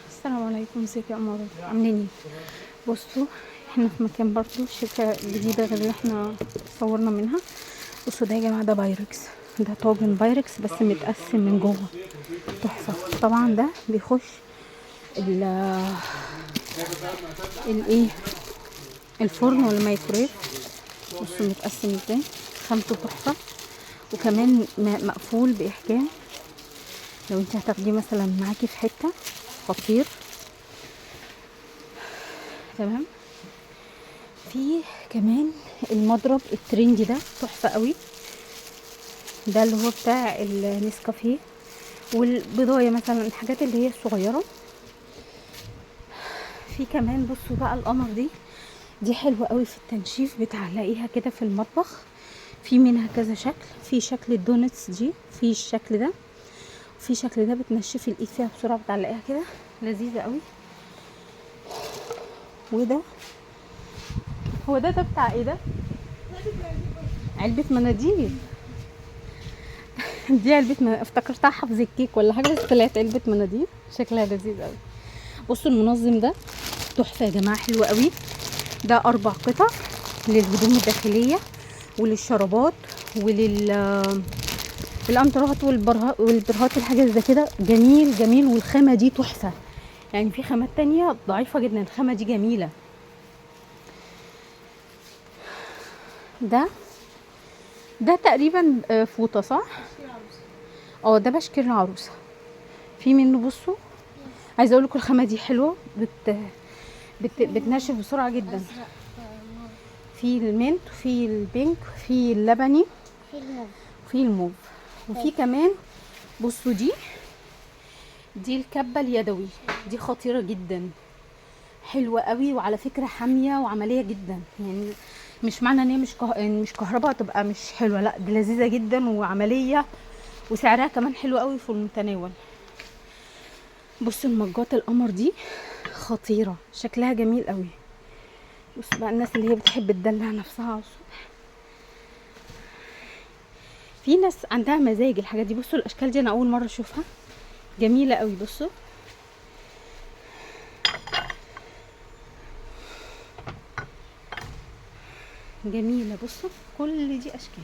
السلام عليكم، ازيك يا قمر؟ عاملين ايه؟ بصوا، احنا في مكان برضو شركة جديدة غير اللي احنا صورنا منها. بصوا ده يا جماعة، ده بايركس. ده طاجن بايركس بس متقسم من جوه، تحفة. طبعا ده بيخش ال الايه الفرن ولا الميكرويف. بصوا متقسم ازاي، خامته تحفة، وكمان مقفول بإحكام. لو انت هتاخديه مثلا معاكي في حتة، خطير. تمام. في كمان المضرب الترندي ده تحفة قوي، ده اللي هو بتاع النسكافيه والبضاية مثلا، الحاجات اللي هي الصغيرة. في كمان بصوا بقى القمر دي حلوة قوي في التنشيف، بتعلقيها كده في المطبخ. في منها كذا شكل، في شكل الدونتس دي، في الشكل ده، في شكل ده بتنشفي الايد فيها بسرعة، بتعلقيها كده، لذيذة قوي. وده هو ده بتاع ايه ده؟ علبة مناديل. دي علبة افتكرتها حفظ الكيك ولا حاجة، بس طلعت علبة مناديل، شكلها لذيذ قوي. بصوا المنظم ده تحفة يا جماعة، حلو قوي. ده 4 قطع للهدوم الداخلية وللشرابات الانترات والبرهات، الحاجات زي كده. جميل جميل، والخامة دي تحفة. يعني في خامات تانية ضعيفة جدا، الخامة دي جميلة. ده تقريبا فوطة، صح؟ ده بشكير العروسة. في منه بصوا، عايزه اقول لكم الخامه دي حلوه، بتنشف بسرعه جدا. في المنت وفي البينك وفي اللبني وفي الموف. وفي كمان بصوا دي الكبه اليدوي، دي خطيره جدا، حلوه قوي، وعلى فكره حاميه وعمليه جدا. يعني مش معنى ان هي مش كهرباء تبقى مش حلوه، لا دي لذيذه جدا وعمليه، وسعرها كمان حلو قوي في المتناول. بصوا المجات القمر دي خطيره، شكلها جميل قوي. بص بقى الناس اللي هي بتحب تدلع نفسها على الصبح، في ناس عندها مزاج الحاجات دي. بصوا الاشكال دي انا اول مره اشوفها، جميله قوي. بصوا جميله، بصوا كل دي اشكال.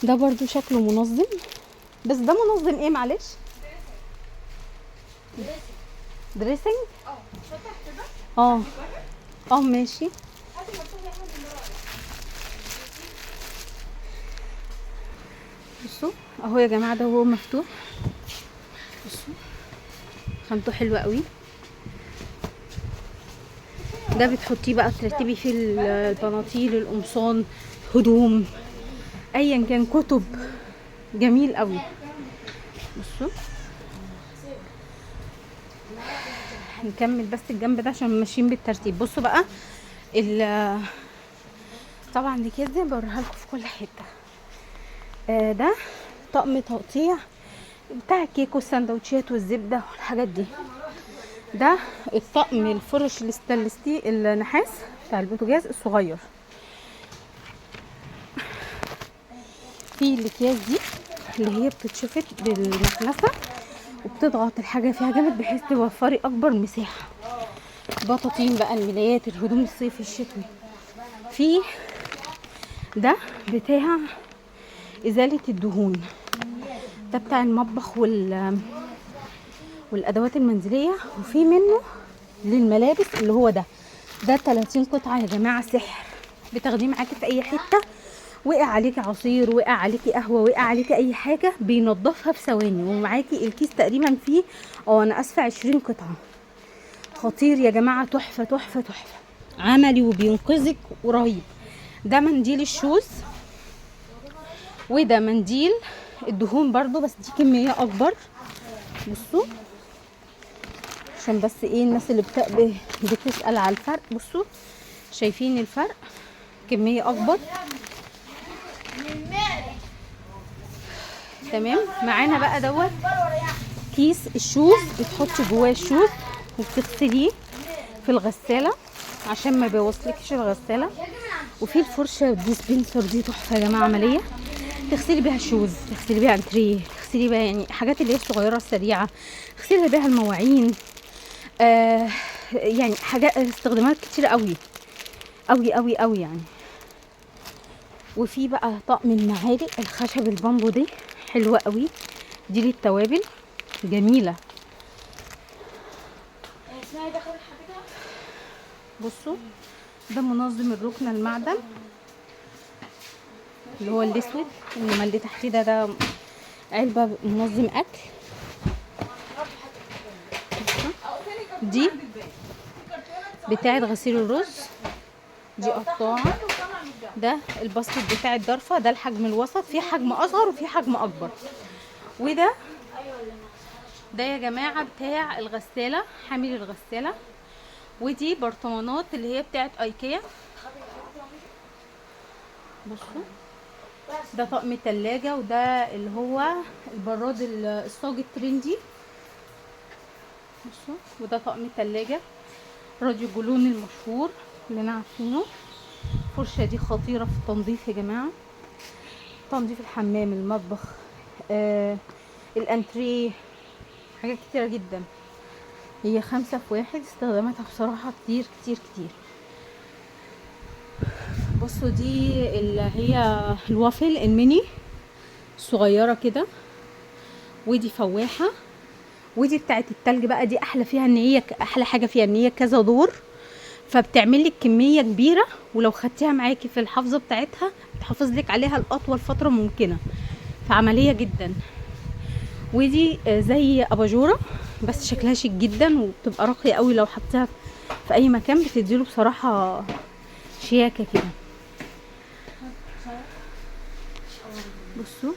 ده برضو شكله منظم، بس ده منظم ايه معلش؟ دريسنج. اه ماشي. بصوا اهو يا جماعه، ده هو مفتوح. بصوا خامته حلوه قوي. ده بتحطيه بقى ترتبي فيه البناطيل، القمصان، هدوم، ايا كان، كتب، جميل قوي. بصوا هنكمل بس الجنب ده عشان ماشيين بالترتيب. بصوا بقى طبعا دي كده بوريها لكم في كل حته. ده طقم تقطيع بتاع الكيك والسندوتشات والزبده والحاجات دي. ده الطقم الفرش الستانلستي النحاس بتاع البوتاجاز الصغير. في الاكياس دي اللي هي بتتشفط بالمكنسه، وبتضغط الحاجه فيها جامد بحيث توفري اكبر مساحه. بطاطين بقى، الملايات، الهدوم الصيفي الشتوي. في ده بتاع ازاله الدهون، ده بتاع المطبخ والادوات المنزليه. وفي منه للملابس اللي هو ده 30 قطعه يا جماعه، سحر. بتاخديه معاكي في اي حته، وقع عليكي عصير، وقع عليكي قهوه، وقع عليكي اي حاجه، بينضفها في ثواني. ومعاكي الكيس تقريبا فيه، انا اسفه، 20 قطعه. خطير يا جماعه، تحفه تحفه تحفه، عملي وبينقذك ورهيب. ده منديل الشوز، وده منديل الدهون برضو، بس دي كميه اكبر. بصوا عشان بس ايه الناس اللي بتسأل على الفرق. بصوا شايفين الفرق، كميه اكبر. تمام. معانا بقى كيس الشوز، بتحطي جواه الشوز وبتغسليه في الغساله عشان ما بيوصلكش الغساله. وفي الفرشه ديسبنسر دي تحفه يا جماعه، عمليه. تغسلي بيها شوز، تغسلي بيها انتريه، تغسلي بيها يعني حاجات اللي هي الصغيره السريعه، تغسلي بيها المواعين. يعني حاجات استخدامات كتير قوي قوي قوي قوي يعني. وفي بقى طقم المعالق الخشب البامبو دي حلوه قوي، دي للتوابل جميله. بصوا ده منظم الركن المعدن اللي هو الاسود، انما اللي تحتيه ده علبه منظم اكل. دي بتاعه غسيل الرز، دي قطاعه. ده الباسكت بتاع الضرفه، ده الحجم الوسط، في حجم اصغر وفي حجم اكبر. وده يا جماعه بتاع الغساله، حامل الغساله. ودي برطمانات اللي هي بتاعت ايكيا. بصوا ده طقم التلاجة، وده اللي هو البراد الصاج الترندي. بصوا وده طقم التلاجة، راديو جولون المشهور اللي انا عارفينه. الفرشة دي خطيرة في التنظيف يا جماعة، تنظيف الحمام، المطبخ، الانتريه، حاجات كتيرة جدا. هي 5 في 1، استخداماتها بصراحة كتير كتير كتير. بصوا دي اللي هي الوافل الميني صغيرة كده، ودي فواحة. ودي بتاعت التلج بقى، دي احلى فيها ان هي احلى حاجة فيها ان هي كذا دور، فبتعمل لك كمية كبيرة، ولو خدتيها معاكي في الحافظة بتاعتها بتحافظ لك عليها لأطول فترة ممكنة، فعملية جدا. ودي زي اباجورة بس شكلها شيك جدا، وبتبقى راقية قوي لو حطيتها في اي مكان، بتديله بصراحة شياكة كده. بصوا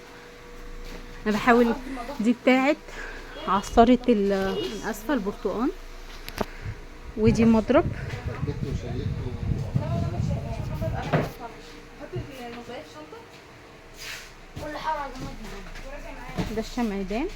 انا بحاول، دي بتاعت عصارة اسفة البرتقال. ودي مضرب، ده الشمعدان.